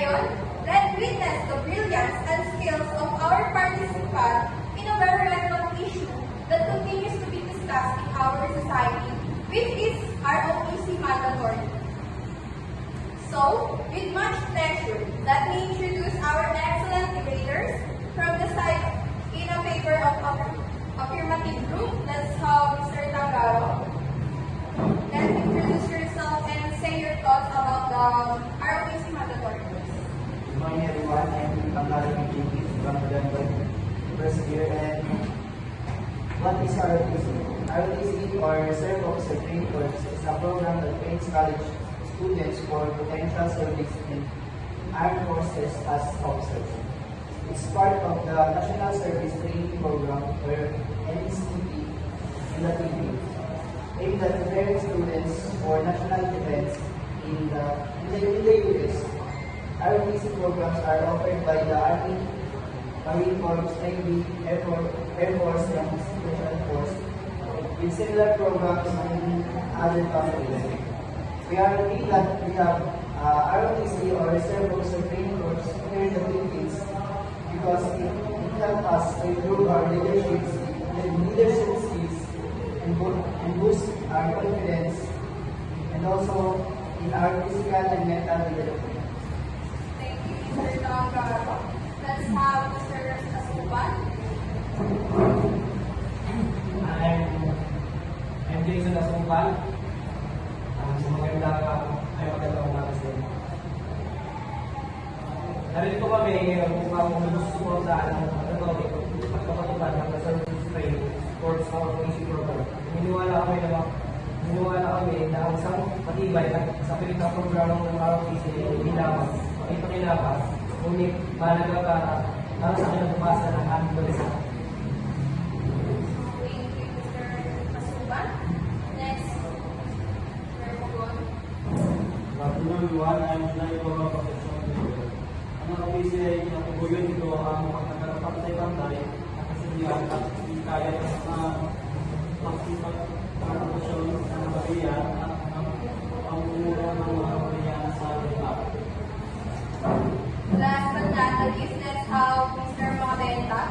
Ngayon, let's witness the brilliance and skills of our participant in a very relevant issue that continues to be discussed in our society, which is ROTC mandatory. So, with much pleasure, let me introduce our excellent debaters from the side in a favor of affirmative group. Let's have Mr. Tagaro. Let's introduce yourself and say your thoughts about the ROTC mandatory. Good morning everyone, I'm Tagaro from Denver, first year. And what is ROTC? ROTC, or Reserve Officer Training Corps, is a program that trains college students for potential service in armed forces as officers. It's part of the National Service Training Program, or NSTP, in the Philippines, aimed at preparing students for national defense in the U.S. ROTC programs are offered by the Army, Marine Corps, Navy, Air Force, and Special Force, with similar programs in other countries. We are lucky that we have ROTC, or Reserve Officer Training Corps, here in the Philippines, because it helps us to improve our leadership skills and boost our confidence, and also in our physical and mental development. Thank you, Mr. Tagaro. Let's have Mr. Asuban. I'm Jason Asuban. Magandang umaga sa inyo. Narito kami ngayon kung ang susunodaan ng pagpapatupad ng Service Training Corps ROTC program. Naniniwala kami na ang isang matibay at sa pilitang programa ng ROTC ay pakipakilabas, ngunit mahalaga para sa kinabukasan ng aming bansa. Thank you, Mr. Asuban. Next, Mr. Mogon. Everyone, I'm Nayo Protection Leader. Ang ROTC ay kinatubuyan nito ang pagkakapantay-pantay at kasindihan at kaya ng pagkakapasyon ng bahiyan at ang umuro ng mga bahiyan sa lugar. Last but not the least, let's have Mr. Makabenta.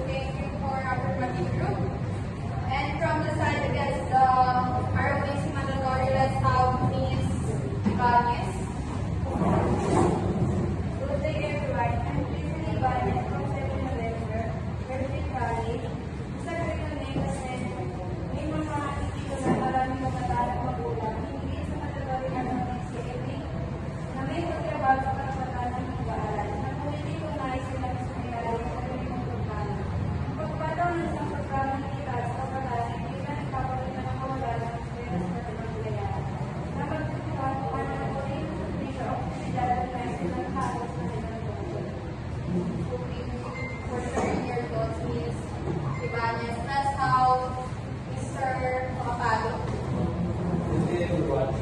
Thank you for affirmative group. And from the side against the ROTC mandatory, let's have Ms. Ibanez. Good day everyone. I'm Christine Ibanez from 7 November, Mercy College. Isa rin ang name kasi may mga dito na maraming magkatalang magulang. Hindi sa mandatory ROTC na may pagtrabaho sa karapatan ng mag-aaral. Nakulit ko na sila sa may-ari sa kanyang programa. Ang pagpataw ng isang programa ng itas sa karapatan, hindi na nagpapalitan ng kawalan ng eskwela sa kanyang paglayan. Napagpapataw ko na ng ulit dito ang opisyal ng ng halos na For sharing your thoughts, Ms. Ibanez. Let's have Mr. Makapalo. Good day everyone.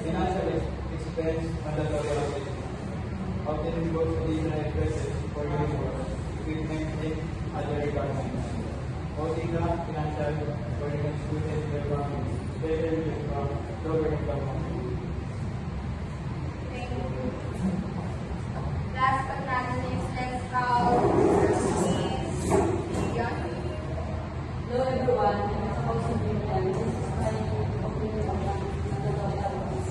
Financial expense mandatory ROTC. Obtaining both additional expenses for uniform, equipment, and other requirements. OTICA, financial for the students and their families, especially from lower income families. Thank you. Last but not the least, let's have Ms. Vivian. Hello everyone, I'm supposed to be this is my opinion about mandatory ROTC.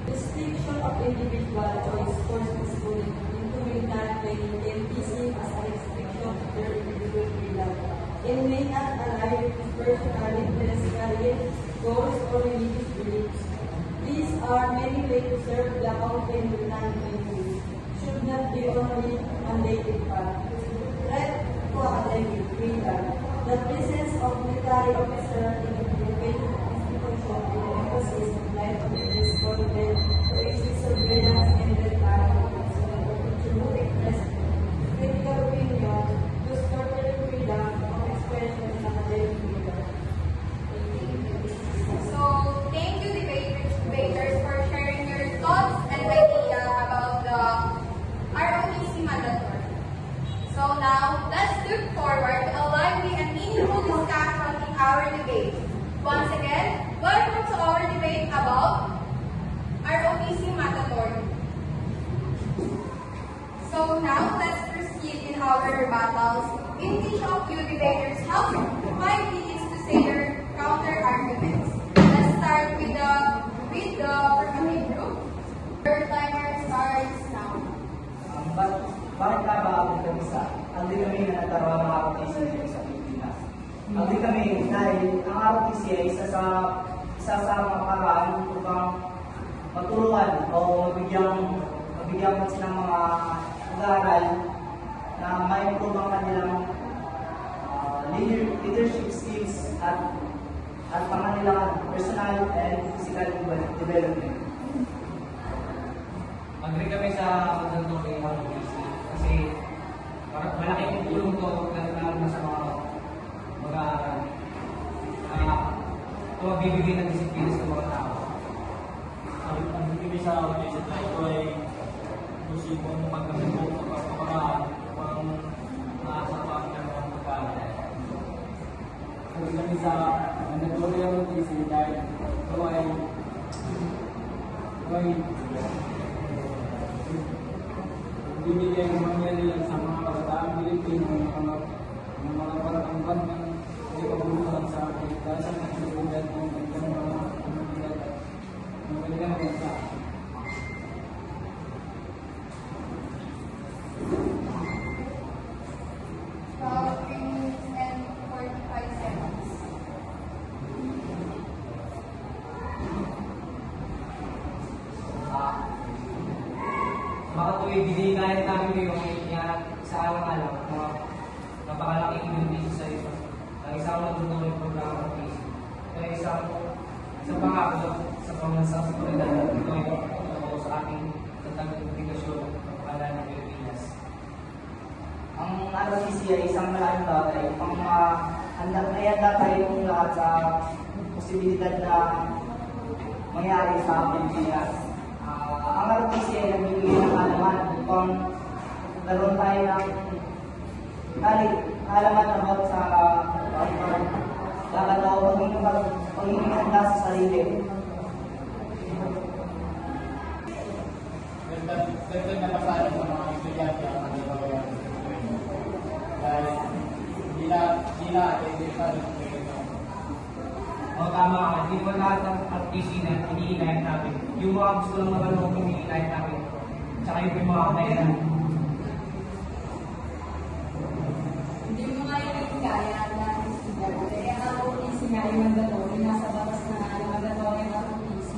Restriction of individual choice course schooling into military training can be seen as a restriction of their individual freedom and may not align with personal interests, career, goals, or religious beliefs. These are many ways to serve the country and non-communities. Should not be only mandated path. Threat to academic freedom. The presence of military officer in education institution with an emphasis on life activities content to issue surveillance and red flag so that to express critical opinion to support the freedom of expression and academic freedom. So, thank you debaters for sharing your thoughts and idea about the ROTC mandatory. So now, let's look forward to a lively and meaningful discussion in our debate. Once again, welcome to our debate about ROTC mandatory. So now, let's proceed in our rebuttals. In each of you debaters have 5 minutes to say your counter-arguments. Let's start with the affirmative group. Your timer starts now. Bakit ka ba ako nagkabisa? Hindi kami na nagkaroon ng ROTC dito sa Pilipinas. Hindi kami dahil ang ROTC ay isa sa mga paraan upang maturuan o mabigyan mo silang mga pag-aaral na ma-improve ang kanilang leadership skills at ang kanilang personal and physical development. Agree kami sa mandatory ROTC kasi malaking tulong to lalo na sa mga mag-aaral. Ito magbibigay ng disiplina sa mga tao. Ang bibigay sa ROTC na ito ay posibong magkakasipong kapag upang naasa pa ang mga pagkakaroon. Kasi kami sa mandatory ROTC dahil ito ay bibigay ng mangyari sa mga kabataang Pilipino ng mga paratangkan ng ipaguluhan sa kaligtasan at seguridad ng kanilang mga komunidad at ng kanilang bansa. About 3 minutes and 45 seconds. Baka tuloy binigayat namin kayo sa alang-alang na napakalaking benepisyo sa iyo ng isang natutunan programa ng PACE. Kaya isang pangako sa pamansang seguridad at ito ay ito sa aking tatang publikasyon ng pangalan ng Pilipinas. Ang ROTC ay isang malaking bagay upang handa tayong lahat sa posibilidad na mangyari sa Pilipinas. Ang ROTC ay nagbibigay ng kaalaman upang nagkaroon tayo ng kaalaman about sa kakatao pagiging handa sa sarili. Dagdag na pasalan sa mga estudyante ang kanilang dahil hindi na identify ng O tama ka, hindi pa lahat ng ROTC na iniinayat natin. Yung mga gusto lang magalong iniinayat natin. Tsaka yung mga kailan. Hindi mo nga yung nagkaya na estudyante. Ang ROTC nga yung mandatory, nasa batas na yung mandatory ang ROTC.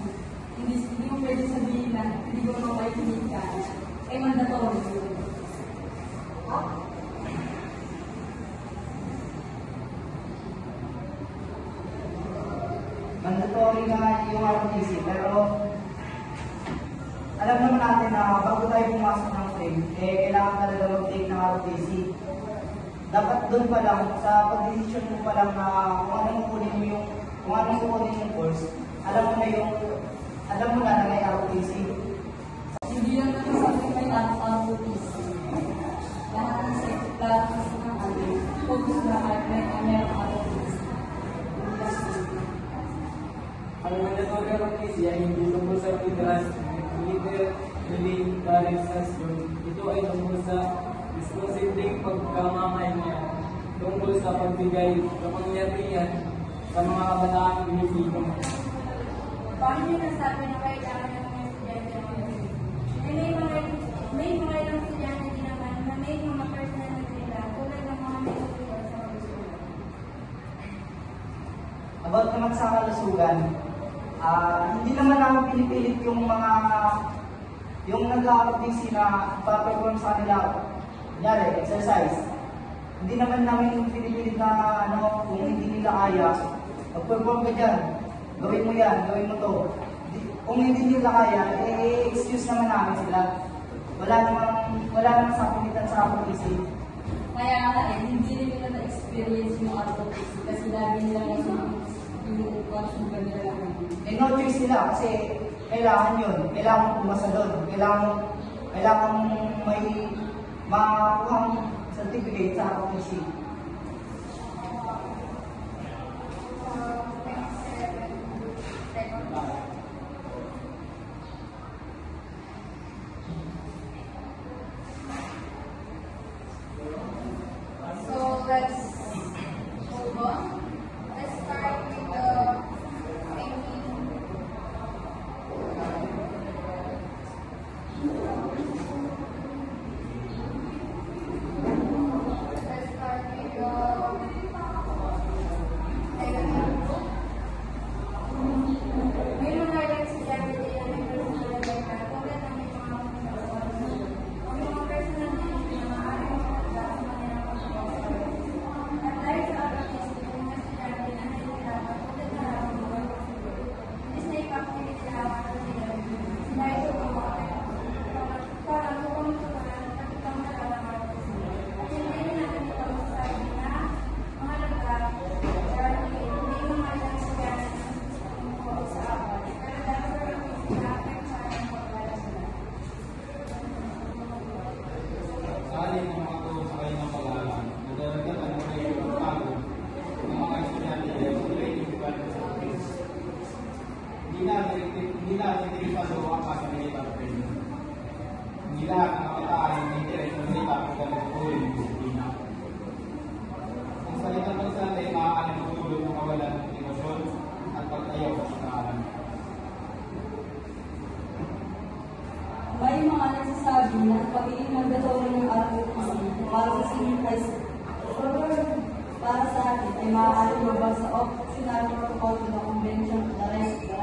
Hindi mo pwede sabihin na hindi ko naman kayo hindi kaya. Eh, mandatory yun. Mandatory nga yung ROTC, pero alam naman natin na bago tayo pumasok ng frame, kailangan talaga mag-take ng ROTC. Dapat doon pa lang, sa pag-decision mo pa lang na kung anong kukunin yung course, alam mo na may ROTC. Hindi lang naman sa akin may ROTC. Lahat ng lahat ng atin, focus na may ROTC. ang mandatory ROTC ay hindi tungkol sa militarisasyon. Ito ay tungkol sa responsibleng pagkamamayan tungkol sa pagbigay kapangyarihan sa mga kabataang Pilipino. Paano nyo nasabi na kailangan ng mga estudyante ng mga may mga ilang estudyante din naman na may mga personal na nila tulad ng mga nagsusulat sa kalusugan. About naman sa kalusugan, hindi naman namin pinipilit yung nag-ROTC na paperform sa kanila, kunyari, exercise. hindi naman namin pinipilit na kung hindi nila kaya, mag-perform ka dyan. Gawin mo yan, gawin mo to. Kung hindi nila kaya, excuse naman namin sila. Wala namang sakulitan sa ROTC. Kaya nga hindi rin nila na-experience yung ROTC kasi lagi nila yung question ba nila lang. No choice nila kasi kailangan yun. Kailangan pumasa doon. Kailangan may makakuhang certificate sa ROTC. So let's move on. Let's start with the thinking. Let's start with the negative group. May mga estudyante din na may personal data tulad ng mga personal data na maaaring makakita sa kanilang pagkakasal. At dahil sa ROTC, yung mga estudyante na nahihirapan tulad na lang ng mga Disney activity lamang sa sila. Sila ito para upang tutunan at itang nalaman at hindi rin natin ito masasabi na mahalaga dahil hindi mo mga estudyante na sa apat. Pero dahil sa ROTC, nakakaya sa pagkala sila. Sali ng mga to sa kanyang pag-aaral, nadadagdagan mo kayo ng pagod ng mga estudyante dahil sa training department sa office. Hindi natin tinipado ang kasamilitan training. Hindi lahat ng kabataan ay may interes na salita kung ganito yung disiplina. Ang salitang pagsalita ay maaaring magtulong ng kawalan ng emosyon at pagtayaw sa pag-aaral. May mga nagsasabi na ang pagiging mandatory ng ROTC para sa atin ay maaaring mabag sa optional protocol ng Convention of the Rights to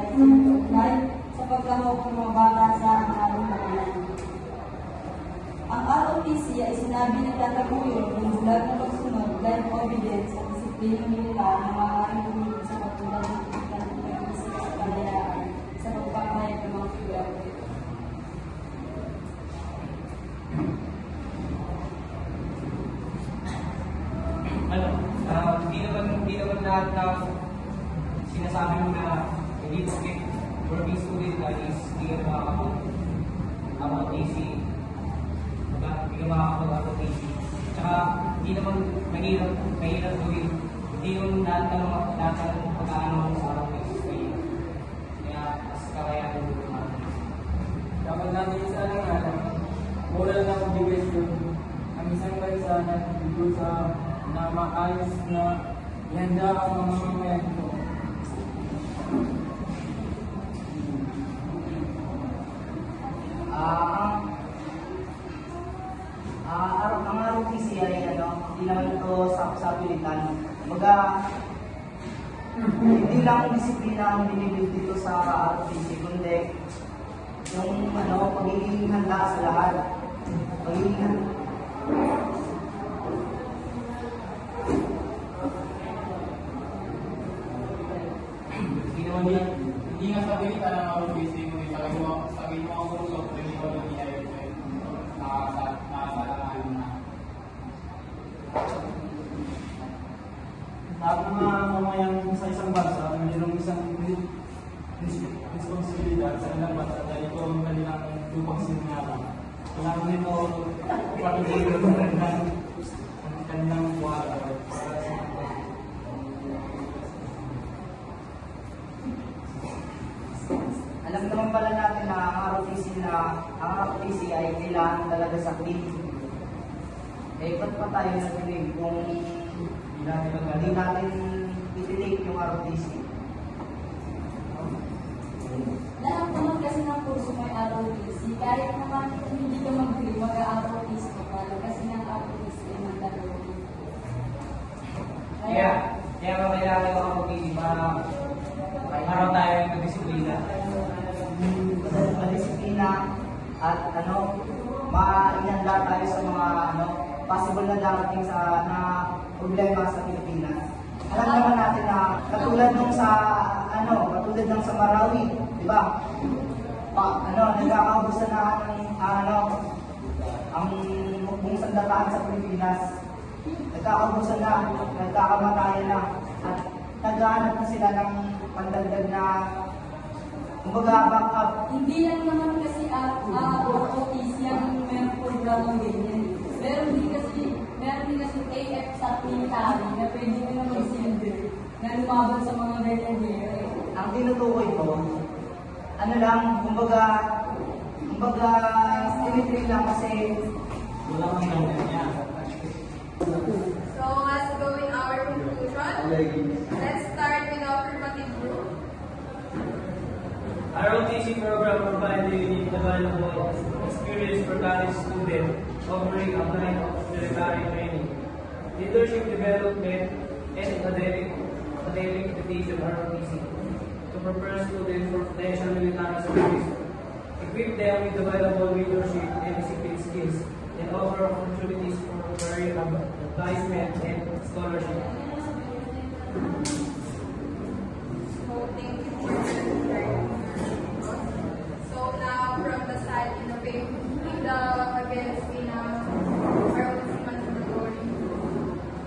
Apply sa pagkahawak ng mga bata sa arang bayan. Ang ROTC ay sinabi na tataguyod ng bulag na pagsunod, blind obedience at disiplina militar na maaaring tumigil sa pagtulad ng pagkakasal sa kalayaan sa pagpapahayag ng mga estudyante. Hindi naman lahat na sinasabi mo na hindi skip or be student na is hindi ka makakapag-ROTC. Hindi ka makakapag-ROTC. Tsaka hindi naman mahirap gawin. Hindi yung lahat ng pag-aano sa ROTC. Kaya mas kakayanin mo naman. Dapat natin isa lang moral na obligation ang isang bansa na dito sa na maayos na ihanda ang mga mamamayan ito. Ang ROTC ay hindi naman ito sa pilitan. Hindi lang disiplina ang binibuild dito sa ROTC, kundi yung pagiging handa sa lahat. Hindi nga sabihin ka ng ROTC mo, sabihin mo ang kurso, hindi ko lang ginayot ko yun. Nakasalangan na. Lahat ng mga mamamayang sa isang bansa, mayroong isang responsibilidad sa ilang bansa dahil ito ang kanilang lupang sinungalan. Kailangan nito pakinggan ang kanilang buhay para sa Alam naman pala natin na ang ROTC ay kailangan talaga sa clean. Ba't pa tayo nag-claim kung hindi natin itinake yung ROTC? Lahat naman kasi ng kurso may ROTC, kahit naman hindi ka mag-claim, mag-ROTC ka pala kasi ng ROTC ay mandatory. Kaya kailangan ko ROTC para araw tayo ng disiplina. Madisiplina at maihanda tayo sa mga possible na darating na problema sa Pilipinas. Alam naman natin na katulad nung katulad ng sa Marawi, di ba? Nagkakaubusan na ang buong sandataan sa Pilipinas. Nagkakaubusan na, nagkakamatayan na, at naghahanap na sila ng pandagdag na kumbaga backup. Hindi lang naman kasi OTC ang meron programang ganyan. Meron din kasi AF sa military na pwede mo na mag-silver na lumaban sa mga ganyan. Ang tinutukoy ko, kumbaga symmetry lang kasi Wala kang ganyan niya. So let's go in our conclusion. Let's start with our affirmative group. ROTC program provides a unique development experience for college students, offering a kind of military training, leadership development, and academic education ROTC to prepare students for potential military service, equip them with available leadership and discipline skills, and offer opportunities for career advancement and scholarship. So thank you for sharing. So now from the side against ROTC mandatory.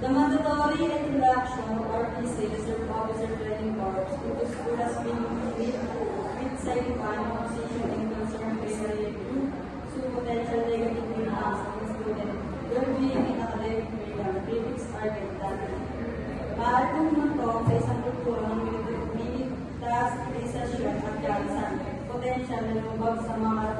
The mandatory introduction of RTC Reserve Officer Training Corps into school has been with signifying opposition and concern related to potential negative impacts on students well-being in academic freedom. Critics argue that maaari humantong sa isang kultura ng militarisasyon at gansan, potential na lumabag sa mga